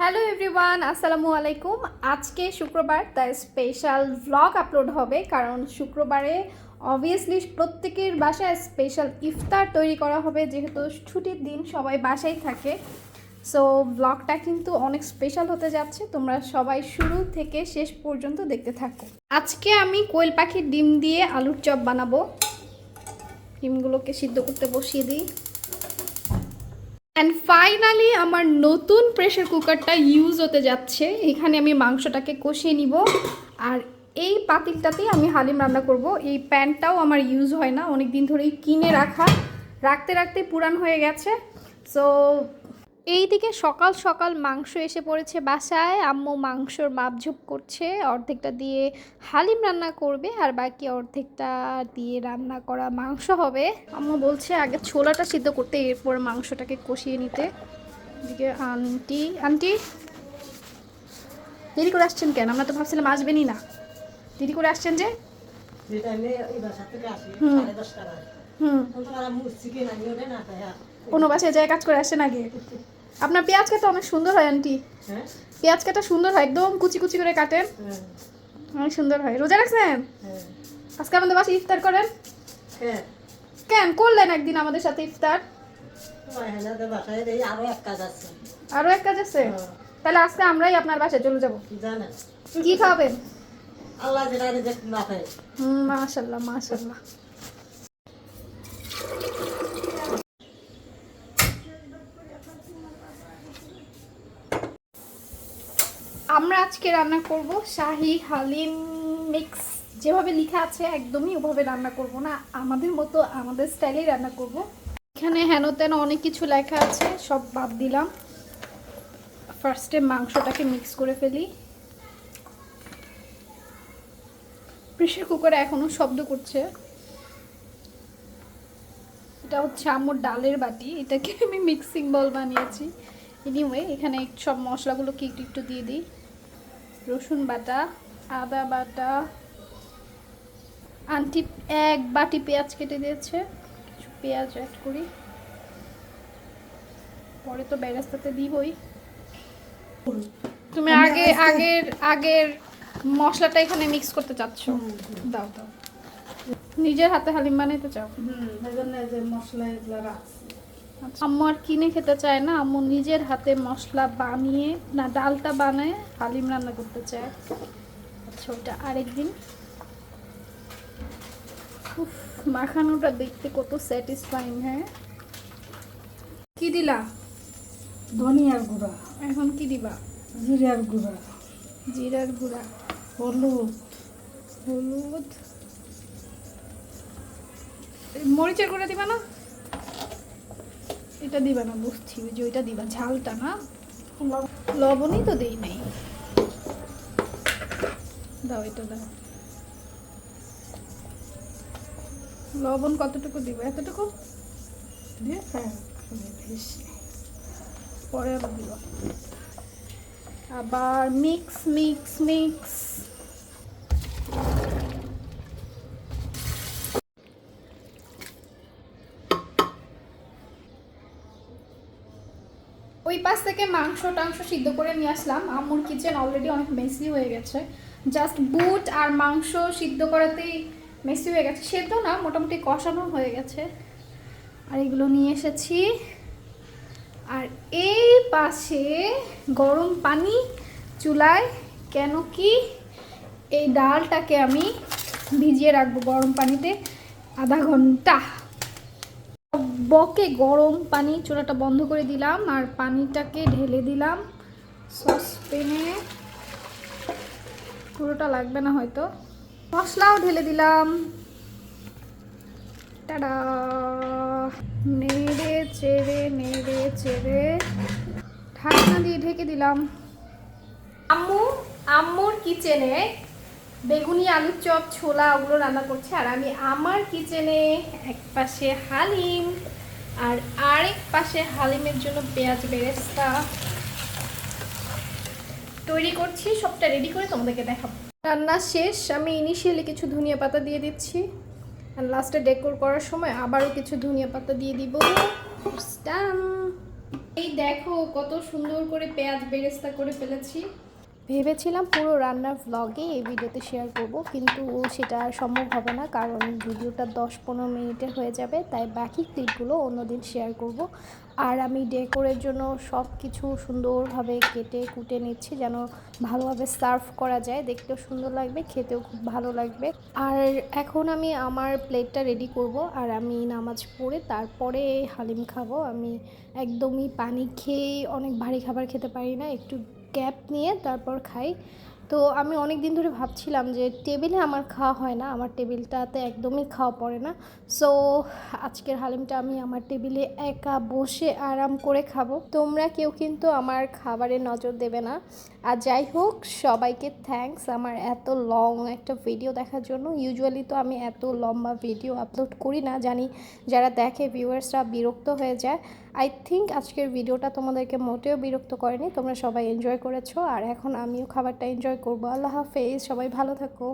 Hello everyone, আসসালামু আলাইকুম। আজকে শুক্রবার, তাই স্পেশাল ভ্লগ আপলোড হবে, কারণ শুক্রবারে অবভিয়াসলি প্রত্যেকের বাসায় স্পেশাল ইফতার তৈরি করা হবে, যেহেতু ছুটির দিন সবাই বাসায় থাকে। সো ব্লগটা কিন্তু অনেক স্পেশাল হতে যাচ্ছে, তোমরা সবাই শুরু থেকে শেষ পর্যন্ত দেখতে থাকো। আজকে আমি কোয়েল পাখির ডিম দিয়ে আলুর চপ বানাবো। ডিমগুলোকে সিদ্ধ করতে বসিয়ে দিই। অ্যান্ড ফাইনালি আমার নতুন প্রেশার কুকারটা ইউজ হতে যাচ্ছে। এখানে আমি মাংসটাকে কষিয়ে নিব, আর এই পাতিলটাতেই আমি হালিম রান্না করব। এই প্যানটাও আমার ইউজ হয় না, অনেক দিন ধরেই কিনে রাখতে রাখতে পুরান হয়ে গেছে। সো এইদিকে সকাল সকাল মাংস এসে পড়েছে বাসায়। আম্মু মাংসর মাপঝোপ করছে, অর্ধেকটা দিয়ে হালিম রান্না করবে আর বাকি অর্ধেকটা দিয়ে রান্না করা মাংস হবে। আম্মু বলছে আগে ছোলাটা সিদ্ধ করতে, এরপর মাংসটাকে কষিয়ে নিতে। এদিকে আন্টি আন্টি দেরি করে আসছেন কেন? আমরা তো ভাবছিলাম আসবেনই না, দেরি করে আসছেন যে। কোনো বাসায় যায় কাজ করে আসছেন আগে। আপনার পেঁয়াজ কাটা অনেক সুন্দর হয় আন্টি। পেঁয়াজ কাটা সুন্দর হয়, একদম কুচি কুচি করে কাটেন, অনেক সুন্দর হয়। রোজা রাখছেন? আজকে আমাদের বাসায় ইফতার করেন কেন? করলেন একদিন আমাদের সাথে ইফতার। আরো এক কাজ আছে? তাহলে আজকে আমরাই আপনার বাসায় চলে যাবো। কি খাবেন? মাশাআল্লাহ মাশাআল্লাহ। আমরা আজকে রান্না করব শাহি হালিম মিক্স। যেভাবে লেখা আছে একদমই ওভাবে রান্না করব না, আমাদের মতো আমাদের স্টাইলেই রান্না করব। এখানে হেন তেন অনেক কিছু লেখা আছে, সব বাদ দিলাম। ফার্স্টে মাংসটাকে মিক্স করে ফেলি। প্রেসার কুকারে এখনো শব্দ করছে। এটা হচ্ছে আম্মুর ডালের বাটি, এটাকে আমি মিক্সিং বল বানিয়েছি। এনিওয়ে এখানে সব মশলাগুলোকে একটু একটু দিয়ে দিই। রসুন বাটা, আদা বাটা, আন্টি এক বাটি পেঁয়াজ কেটে দিয়েছে, কিছু পেঁয়াজ অ্যাড করি, পরে তো বেরেস্তাতে দিবই। তুমি আগের মশলাটা এখানে মিক্স করতে চাচ্ছ? দাও দাও, নিজের হাতে হালিম বানাইতে চাও? আম্মু আর কিনে খেতে চায় না, আম্মু নিজের হাতে মশলা বানিয়ে না ডালটা বানায় হালিম রান্না করতে চায়। আচ্ছা ওটা আরেকদিন। মাখানোটা দেখতে কত স্যাটিসফাইং। হ্যাঁ, কি দিলা? ধনিয়ার গুঁড়া। এখন কি দিবা? জিরার গুঁড়া। জিরার গুঁড়া, হলুদ। হলুদ, মরিচের গুঁড়া দিবা না? এটা দিবা না, বুঝছি, যে ওইটা দিবা, ঝালটা না। লবণই তো দেই নাই। দাও এটা দাও। লবণ কতটুকু দিব? এতটুকু দিয়ে বেশি পরে আবার দিব। আবার মিক্স মিক্স মিক্স। ওই পাশ থেকে মাংস টাংস সিদ্ধ করে নিয়ে আসলাম। আম্মুর কিচেন অলরেডি অনেক মেসি হয়ে গেছে, জাস্ট বুট আর মাংস সিদ্ধ করাতেই মেসি হয়ে গেছে। সেদ্ধ না, মোটামুটি কষানো হয়ে গেছে। আর এগুলো নিয়ে এসেছি। আর এই পাশে গরম পানি চুলায়, কেন কি এই ডালটাকে আমি ভিজিয়ে রাখবো গরম পানিতে আধা ঘন্টা। বকে গরম পানি, চুলাটা বন্ধ করে দিলাম আর পানিটাকে ঢেলে দিলাম সসপ্যানে। পুরোটা লাগবে না হয়তো। মশলাও ঢেলে দিলাম। টাডা! নেড়ে চেড়ে ঢাকনা দিয়ে ঢেকে দিলাম। আম্মুর কিচেনে বেগুনি আলুর চপ ছোলা ওগুলো রান্না করছে, আর আমি আমার কিচেনে এক পাশে হালিম আর আরেক পাশে হালিমের জন্য পেঁয়াজ বেরেস্তা তৈরি করছি। সবটা রেডি করে তোমাদেরকে দেখাবো। রান্না শেষ, আমি ইনিশিয়ালি কিছু ধনিয়া পাতা দিয়ে দিচ্ছি, আর লাস্টে ডেকোর করার সময় আবারও কিছু ধনিয়া পাতা দিয়ে দিব। এই দেখো কত সুন্দর করে পেঁয়াজ বেরেস্তা করে ফেলেছি। ভেবেছিলাম পুরো রান্নার ভ্লগে এই ভিডিওতে শেয়ার করব, কিন্তু সেটা আর সম্ভব হবে না, কারণ ভিডিওটা 10-15 মিনিটের হয়ে যাবে। তাই বাকি ক্লিপগুলো অন্যদিন শেয়ার করব। আর আমি ডেকোরের জন্য সব কিছু সুন্দরভাবে কেটে কুটে নিচ্ছি, যেন ভালোভাবে সার্ভ করা যায়, দেখতেও সুন্দর লাগবে, খেতেও খুব ভালো লাগবে। আর এখন আমি আমার প্লেটটা রেডি করব, আর আমি নামাজ পড়ে তারপরে হালিম খাবো। আমি একদমই পানি খেয়ে অনেক ভারী খাবার খেতে পারি না, একটু গ্যাপ নিয়ে তারপর খাই। তো আমি অনেক দিন ধরে ভাবছিলাম যে টেবিলে আমার খাওয়া হয় না, আমার টেবিলটাতে একদমই খাওয়া পড়ে না। সো আজকের হালিমটা আমি আমার টেবিলে একা বসে আরাম করে খাবো। তোমরা কেউ কিন্তু আমার খাবারে নজর দেবে না। আর যাই হোক, সবাইকে থ্যাঙ্কস আমার এত লং একটা ভিডিও দেখার জন্য। ইউজুয়ালি তো আমি এত লম্বা ভিডিও আপলোড করি না, জানি যারা দেখে ভিউয়ার্সরা বিরক্ত হয়ে যায়। আই থিঙ্ক আজকের ভিডিওটা তোমাদেরকে মোটেও বিরক্ত করেনি, তোমরা সবাই এনজয় করেছো। আর এখন আমিও খাবারটা এনজয় করবো। আল্লাহ হাফেজ, সবাই ভালো থাকো।